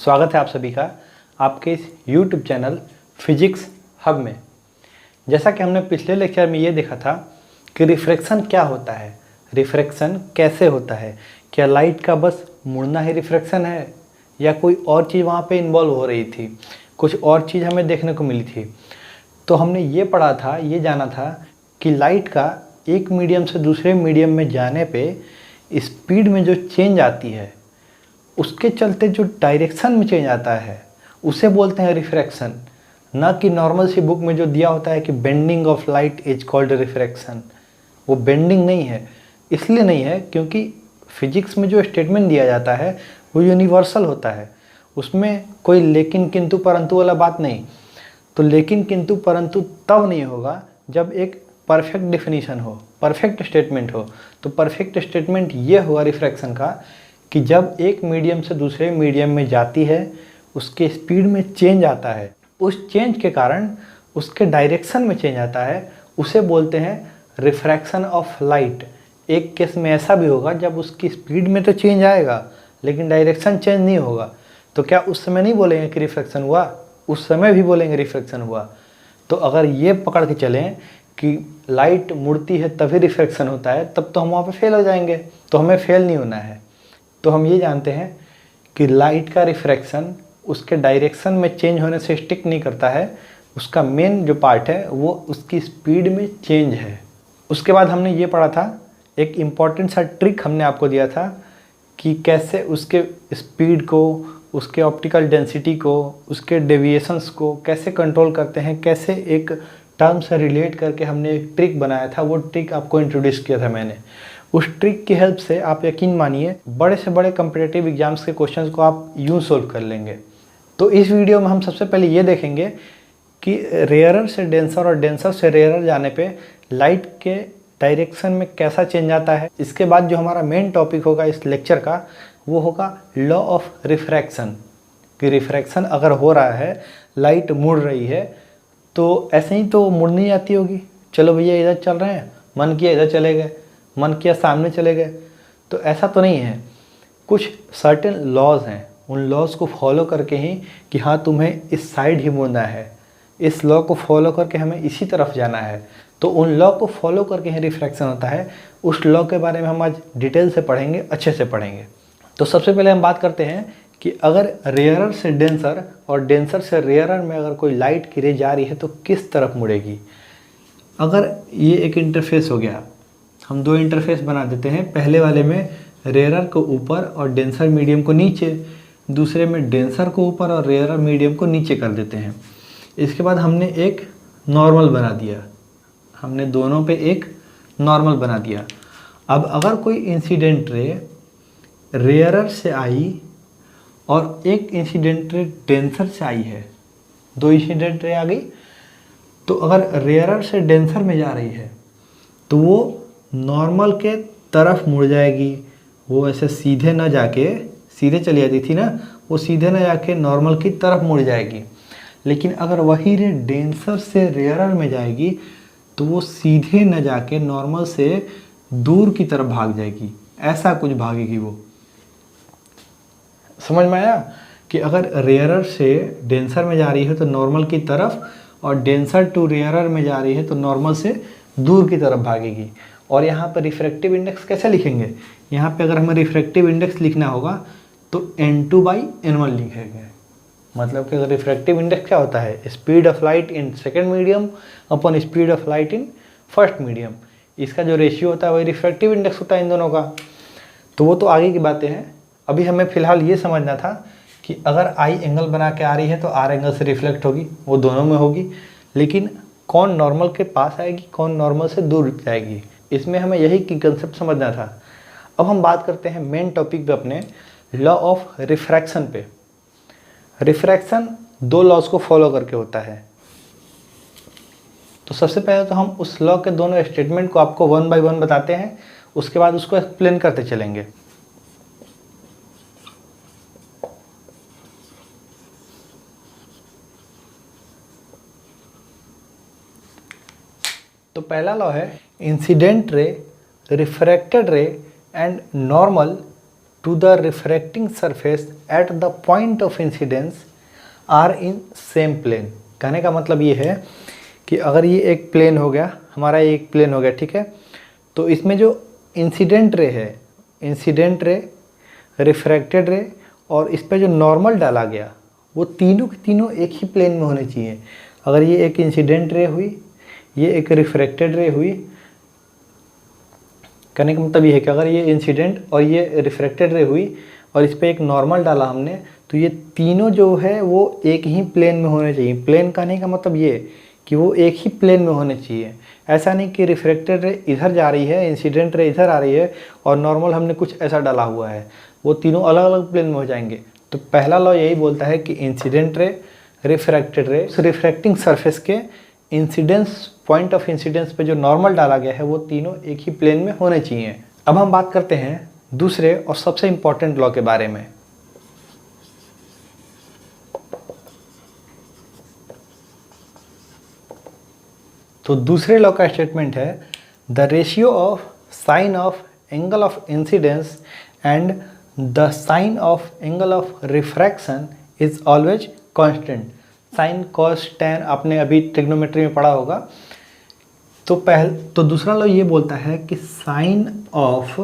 स्वागत है आप सभी का आपके इस YouTube चैनल फिजिक्स हब में। जैसा कि हमने पिछले लेक्चर में ये देखा था कि रिफ्रैक्शन क्या होता है, रिफ्रैक्शन कैसे होता है, क्या लाइट का बस मुड़ना ही रिफ्रैक्शन है या कोई और चीज़ वहाँ पे इन्वॉल्व हो रही थी, कुछ और चीज़ हमें देखने को मिली थी। तो हमने ये पढ़ा था, ये जाना था कि लाइट का एक मीडियम से दूसरे मीडियम में जाने पे स्पीड में जो चेंज आती है उसके चलते जो डायरेक्शन में चेंज आता है उसे बोलते हैं रिफ्रैक्शन। ना कि नॉर्मल सी बुक में जो दिया होता है कि bending of light is called refraction, वो बेंडिंग नहीं है। इसलिए नहीं है क्योंकि फिजिक्स में जो स्टेटमेंट दिया जाता है वो यूनिवर्सल होता है, उसमें कोई लेकिन किंतु परंतु वाला बात नहीं। तो लेकिन किंतु परंतु तब नहीं होगा जब एक परफेक्ट डेफिनेशन हो, परफेक्ट स्टेटमेंट हो। तो परफेक्ट स्टेटमेंट ये हुआ रिफ्रैक्शन का कि जब एक मीडियम से दूसरे मीडियम में जाती है उसके स्पीड में चेंज आता है, उस चेंज के कारण उसके डायरेक्शन में चेंज आता है, उसे बोलते हैं रिफ्रैक्शन ऑफ लाइट। एक केस में ऐसा भी होगा जब उसकी स्पीड में तो चेंज आएगा लेकिन डायरेक्शन चेंज नहीं होगा, तो क्या उस समय नहीं बोलेंगे कि रिफ्रैक्शन हुआ? उस समय भी बोलेंगे रिफ्रैक्शन हुआ। तो अगर ये पकड़ के चलें कि लाइट मुड़ती है तभी रिफ्रैक्शन होता है, तब तो हम वहाँ पे फेल हो जाएंगे। तो हमें फेल नहीं होना है। तो हम ये जानते हैं कि लाइट का रिफ्रैक्शन उसके डायरेक्शन में चेंज होने से स्टिक नहीं करता है, उसका मेन जो पार्ट है वो उसकी स्पीड में चेंज है। उसके बाद हमने ये पढ़ा था, एक इम्पॉर्टेंट सा ट्रिक हमने आपको दिया था कि कैसे उसके स्पीड को, उसके ऑप्टिकल डेंसिटी को, उसके डेविएशंस को कैसे कंट्रोल करते हैं, कैसे एक टर्म से रिलेट करके हमने एक ट्रिक बनाया था। वो ट्रिक आपको इंट्रोड्यूस किया था मैंने। उस ट्रिक की हेल्प से आप यकीन मानिए बड़े से बड़े कॉम्पिटिटिव एग्जाम्स के क्वेश्चंस को आप यूँ सोल्व कर लेंगे। तो इस वीडियो में हम सबसे पहले ये देखेंगे कि रेयरर से डेंसर और डेंसर से रेयरर जाने पे लाइट के डायरेक्शन में कैसा चेंज आता है। इसके बाद जो हमारा मेन टॉपिक होगा इस लेक्चर का वो होगा लॉ ऑफ रिफ्रैक्शन, कि रिफ्रैक्शन अगर हो रहा है, लाइट मुड़ रही है, तो ऐसे ही तो मुड़ नहीं जाती होगी। चलो भैया इधर चल रहे हैं, मन किया इधर चले गए, मन किया सामने चले गए, तो ऐसा तो नहीं है। कुछ सर्टेन लॉज हैं, उन लॉज को फॉलो करके ही कि हाँ तुम्हें इस साइड ही मुड़ना है, इस लॉ को फॉलो करके हमें इसी तरफ जाना है, तो उन लॉ को फॉलो करके ही रिफ्रैक्शन होता है। उस लॉ के बारे में हम आज डिटेल से पढ़ेंगे, अच्छे से पढ़ेंगे। तो सबसे पहले हम बात करते हैं कि अगर रेयरर से डेंसर और डेंसर से रेयरर में अगर कोई लाइट की रे जा रही है तो किस तरफ मुड़ेगी। अगर ये एक इंटरफेस हो गया, हम दो इंटरफेस बना देते हैं, पहले वाले में रेयरर को ऊपर और डेंसर मीडियम को नीचे, दूसरे में डेंसर को ऊपर और रेयरर मीडियम को नीचे कर देते हैं। इसके बाद हमने एक नॉर्मल बना दिया, हमने दोनों पे एक नॉर्मल बना दिया। अब अगर कोई इंसिडेंट रे रेयरर से आई और एक इंसिडेंट रे डेंसर से आई है, दो इंसिडेंट रे आ गई, तो अगर रेयरर से डेंसर में जा रही है तो वो नॉर्मल के तरफ मुड़ जाएगी। वो ऐसे सीधे ना जाके, सीधे चली जाती थी ना, वो सीधे ना जाके नॉर्मल की तरफ मुड़ जाएगी। लेकिन अगर वही रे डेंसर से रेयरर में जाएगी तो वो सीधे न जाके नॉर्मल से दूर की तरफ भाग जाएगी, ऐसा कुछ भागेगी वो। समझ में आया कि अगर रेयरर से डेंसर में जा रही है तो नॉर्मल की तरफ, और डेंसर टू रेयरर में जा रही है तो नॉर्मल से दूर की तरफ भागेगी। और यहाँ पर रिफ्रैक्टिव इंडेक्स कैसे लिखेंगे, यहाँ पे अगर हमें रिफ्रैक्टिव इंडेक्स लिखना होगा तो n2/n1 लिखेंगे। मतलब कि अगर रिफ्रैक्टिव इंडेक्स क्या होता है, speed of light in second medium upon speed of light in first medium, इसका जो रेशियो होता है वही रिफ्रैक्टिव इंडेक्स होता है इन दोनों का। तो वो तो आगे की बातें हैं। अभी हमें फिलहाल ये समझना था कि अगर आई एंगल बना के आ रही है तो आर एंगल से रिफ्लेक्ट होगी, वो दोनों में होगी, लेकिन कौन नॉर्मल के पास आएगी, कौन नॉर्मल से दूर जाएगी, इसमें हमें यही की कंसेप्ट समझना था। अब हम बात करते हैं मेन टॉपिक पे, अपने लॉ ऑफ रिफ्रैक्शन पे। रिफ्रैक्शन दो लॉज को फॉलो करके होता है। तो सबसे पहले तो हम उस लॉ के दोनों स्टेटमेंट को आपको 1 बाय 1 बताते हैं, उसके बाद उसको एक्सप्लेन करते चलेंगे। तो पहला लॉ है incident ray, refracted ray and normal to the refracting surface at the point of incidence are in same plane. कहने का मतलब ये है कि अगर ये एक प्लेन हो गया, हमारा ये एक प्लेन हो गया, ठीक है, तो इसमें जो इंसिडेंट रे है, इंसिडेंट रे, रिफ्रैक्टेड रे और इस पे जो नॉर्मल डाला गया, वो तीनों के तीनों एक ही प्लेन में होने चाहिए। अगर ये एक इंसिडेंट रे हुई, ये एक रिफ्रैक्टेड रे हुई, कहने का मतलब ये है कि अगर ये इंसिडेंट और ये रिफ्रैक्टेड रे हुई और इस पर एक नॉर्मल डाला हमने, तो ये तीनों जो है वो एक ही प्लेन में होने चाहिए। प्लेन कहने का मतलब ये कि वो एक ही प्लेन में होने चाहिए। ऐसा नहीं कि रिफ्रैक्टेड रे इधर जा रही है, इंसिडेंट रे इधर आ रही है और नॉर्मल हमने कुछ ऐसा डाला हुआ है, वो तीनों अलग अलग प्लेन में हो जाएंगे। तो पहला लॉ यही बोलता है कि इंसिडेंट रे, रिफ्रैक्टेड रे, रिफ्रैक्टिंग सरफेस के इंसिडेंस, पॉइंट ऑफ इंसिडेंस पे जो नॉर्मल डाला गया है वो तीनों एक ही प्लेन में होने चाहिए। अब हम बात करते हैं दूसरे और सबसे इंपॉर्टेंट लॉ के बारे में। तो दूसरे लॉ का स्टेटमेंट है the ratio of sine of angle of incidence and the sine of angle of refraction is always constant. Sine cos tan आपने अभी ट्रिग्नोमेट्री में पढ़ा होगा। तो दूसरा लॉ ये बोलता है कि sine of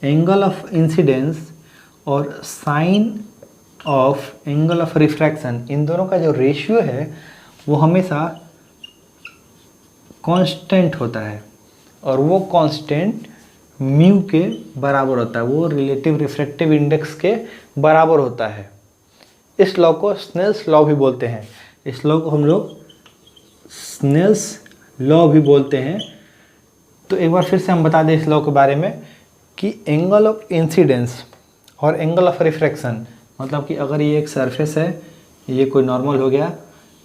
angle of incidence और sine of angle of refraction, इन दोनों का जो रेशियो है वो हमेशा कांस्टेंट होता है और वो कांस्टेंट म्यू के बराबर होता है, वो रिलेटिव रिफ्रैक्टिव इंडेक्स के बराबर होता है। इस लॉ को स्नेल्स लॉ भी बोलते हैं। इस लॉ को हम लोग स्नेल्स लॉ भी बोलते हैं। तो एक बार फिर से हम बता दें इस लॉ के बारे में कि एंगल ऑफ इंसिडेंस और एंगल ऑफ रिफ्रैक्शन, मतलब कि अगर ये एक सरफेस है, ये कोई नॉर्मल हो गया,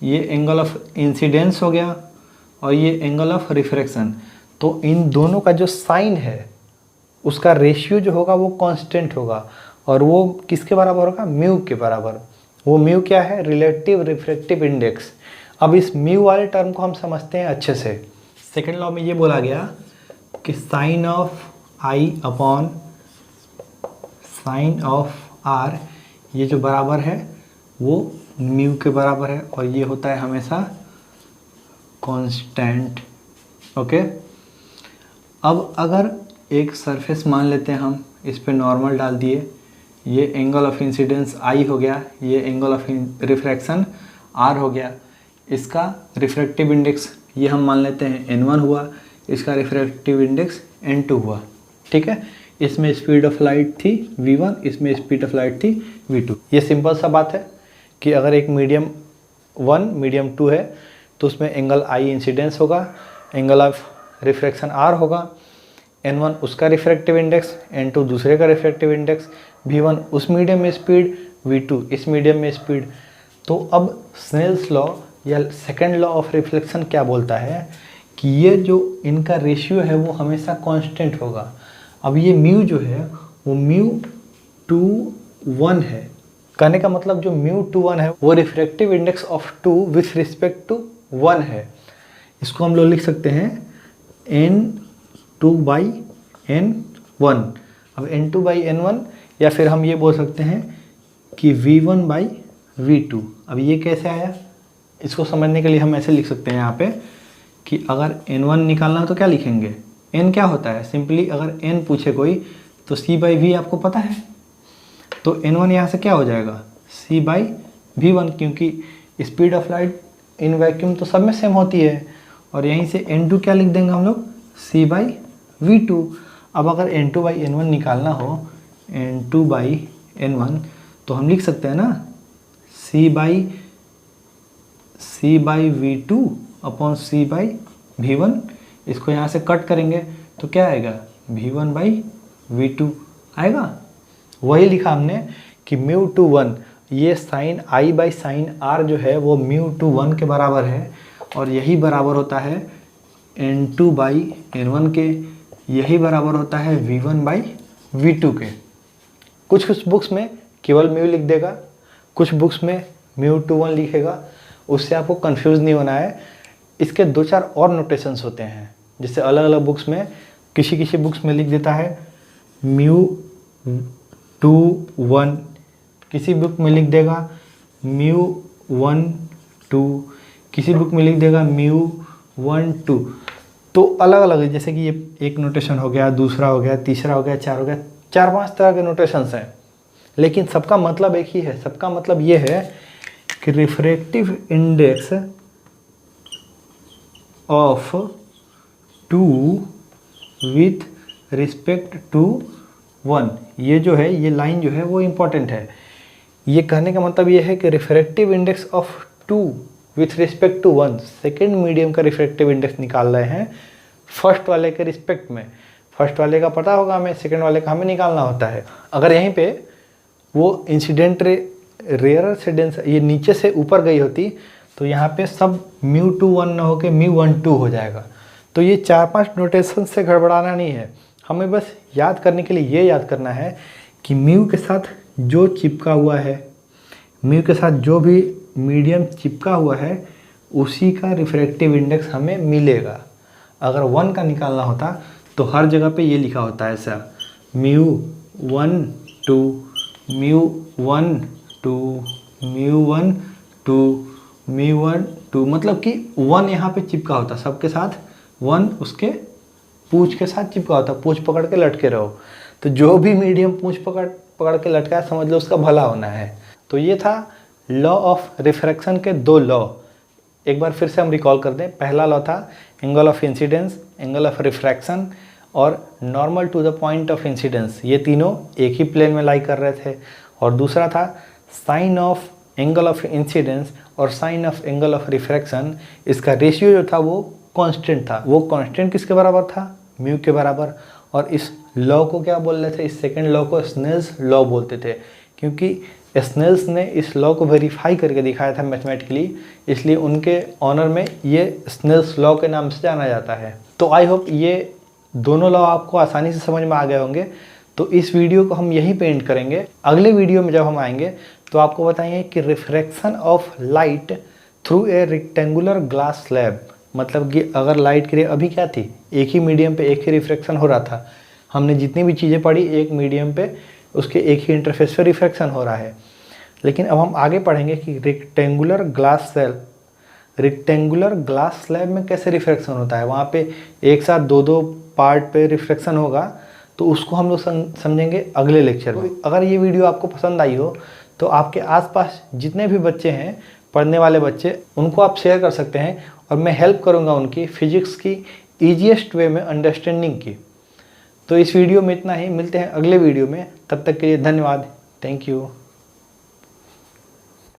ये एंगल ऑफ इंसिडेंस हो गया और ये एंगल ऑफ रिफ्रैक्शन, तो इन दोनों का जो साइन है उसका रेशियो जो होगा वो कांस्टेंट होगा और वो किसके बराबर होगा? म्यू के बराबर। वो म्यू क्या है? Relative refractive index. अब इस म्यू वाले टर्म को हम समझते हैं अच्छे से। सेकेंड लॉ में ये बोला गया कि sine of I upon sine of R, ये जो बराबर है वो म्यू के बराबर है और ये होता है हमेशा कांस्टेंट। ओके, अब अगर एक सरफेस मान लेते हैं हम, इस पे नॉर्मल डाल दिए, ये एंगल ऑफ इंसिडेंस आई हो गया, ये एंगल ऑफ रिफ्रैक्शन आर हो गया, इसका रिफ्रैक्टिव इंडेक्स ये हम मान लेते हैं n1 हुआ, इसका रिफ्रैक्टिव इंडेक्स n2 हुआ। ठीक है, इसमें स्पीड ऑफ लाइट थी v1, इसमें स्पीड ऑफ लाइट थी v2। ये सिंपल सा बात है कि अगर एक मीडियम 1 मीडियम 2 है तो उसमें एंगल आई इंसिडेंस होगा, एंगल ऑफ रिफ्रैक्शन आर होगा, n1 उसका रिफ्रैक्टिव इंडेक्स, n2 दूसरे का रिफ्रैक्टिव इंडेक्स, v1 उस मीडियम में स्पीड, v2 इस मीडियम में स्पीड। तो अब स्नेल्स लॉ या सेकेंड लॉ ऑफ रिफ्लेक्शन क्या बोलता है कि ये जो इनका रेशियो है वो हमेशा कांस्टेंट होगा। अब ये म्यू जो है वो μ/1 है। कहने का मतलब जो μ/1 है वो refractive index of 2 with respect to 1 है। इसको हम लोग लिख सकते हैं n2/n1। अब n2/n1 या फिर हम ये बोल सकते हैं कि v1/v2। अब ये कैसे आया, इसको समझने के लिए हम ऐसे लिख सकते हैं यहाँ पे कि अगर n1 निकालना है तो क्या लिखेंगे, n क्या होता है, सिंपली अगर n पूछे कोई तो c/v आपको पता है, तो n1 यहाँ से क्या हो जाएगा c/v1, क्योंकि speed of light in vacuum तो सब में सेम होती है। और यहीं से n2 क्या लिख देंगे हम लोग c/v2। अब अगर n2/n1 निकालना हो, n2/n1, तो हम लिख सकते हैं ना c/v2 अपॉन c/v1। इसको यहाँ से कट करेंगे तो क्या आएगा, v1/v2 आएगा। वही लिखा हमने कि μ/1, ये साइन i/साइन r जो है वो μ/1 के बराबर है और यही बराबर होता है n2/n1 के, यही बराबर होता है v1/v2 के। कुछ कुछ बुक्स में केवल म्यू लिख देगा, कुछ बुक्स में μ/1 लिखेगा, उससे आपको कंफ्यूज नहीं होना है। इसके 2-4 और नोटेशंस होते हैं, जैसे अलग अलग बुक्स में किसी किसी बुक्स में लिख देता है 2 1, किसी बुक में लिख देगा म्यू 1 2, किसी बुक में लिख देगा म्यू 1 2। तो अलग अलग है, जैसे कि ये एक नोटेशन हो गया, दूसरा हो गया, तीसरा हो गया, 4 हो गया, 4-5 तरह के नोटेशंस हैं, लेकिन सबका मतलब एक ही है। सबका मतलब ये है कि refractive index of 2 with respect to 1, ये जो है, ये लाइन जो है वो इम्पॉर्टेंट है। ये कहने का मतलब ये है कि refractive index of 2 with respect to 1, second medium का रिफ्रैक्टिव इंडेक्स निकाल रहे हैं फर्स्ट वाले के रिस्पेक्ट में। फर्स्ट वाले का पता होगा हमें, सेकेंड वाले का हमें निकालना होता है। अगर यहीं पे वो इंसिडेंट रेयर से डेंस ये नीचे से ऊपर गई होती तो यहाँ पे सब म्यू 2 1 न होकर म्यू 1 2 हो जाएगा। तो ये 4-5 नोटेशन से गड़बड़ाना नहीं है, हमें बस याद करने के लिए ये याद करना है कि म्यू के साथ जो चिपका हुआ है, म्यू के साथ जो भी मीडियम चिपका हुआ है उसी का रिफ्रैक्टिव इंडेक्स हमें मिलेगा। अगर 1 का निकालना होता तो हर जगह पे ये लिखा होता है ऐसा, म्यू 1 2 म्यू 1 2 म्यू 1 2 म्यू 1 2, मतलब कि 1 यहाँ पे चिपका होता सबके साथ, 1 उसके पूंछ के साथ चिपका होता, पूंछ पकड़ के लटके रहो। तो जो भी मीडियम पूंछ पकड़ के लटका है समझ लो उसका भला होना है। तो ये था लॉ ऑफ रिफ्रैक्शन के 2 लॉ। एक बार फिर से हम रिकॉल कर दें। पहला लॉ था angle of incidence, angle of refraction और normal to the point of incidence, ये तीनों एक ही प्लेन में लाई कर रहे थे। और दूसरा था sine of angle of incidence और sine of angle of refraction, इसका रेशियो जो था वो कांस्टेंट था। वो कांस्टेंट किसके बराबर था? म्यू के बराबर। और इस लॉ को क्या बोल रहे थे? इस सेकेंड लॉ को स्नेल्स लॉ बोलते थे, क्योंकि स्नेल्स ने इस लॉ को वेरीफाई करके दिखाया था मैथमेटिकली, इसलिए उनके ऑनर में ये स्नेल्स लॉ के नाम से जाना जाता है। तो आई होप ये दोनों लॉ आपको आसानी से समझ में आ गए होंगे। तो इस वीडियो को हम यहीं पे एंड करेंगे। अगले वीडियो में जब हम आएंगे तो आपको बताएंगे कि refraction of light through a rectangular glass slab, मतलब कि अगर लाइट की रे अभी क्या थी, एक ही मीडियम पे एक ही रिफ्रैक्शन हो रहा था। हमने जितनी भी चीज़ें पढ़ी एक मीडियम पे उसके एक ही इंटरफेस पे रिफ्रैक्शन हो रहा है। लेकिन अब हम आगे पढ़ेंगे कि रेक्टेंगुलर ग्लास स्लैब में कैसे रिफ्रैक्शन होता है। वहाँ पे एक साथ दो पार्ट पे रिफ्रैक्शन होगा, तो उसको हम लोग समझेंगे अगले लेक्चर में। अगर ये वीडियो आपको पसंद आई हो तो आपके आसपास जितने भी बच्चे हैं, पढ़ने वाले बच्चे, उनको आप शेयर कर सकते हैं और मैं हेल्प करूँगा उनकी फिजिक्स की ईजीएस्ट वे में अंडरस्टैंडिंग की। तो इस वीडियो में इतना ही, मिलते हैं अगले वीडियो में। तब तक के लिए धन्यवाद। Thank you.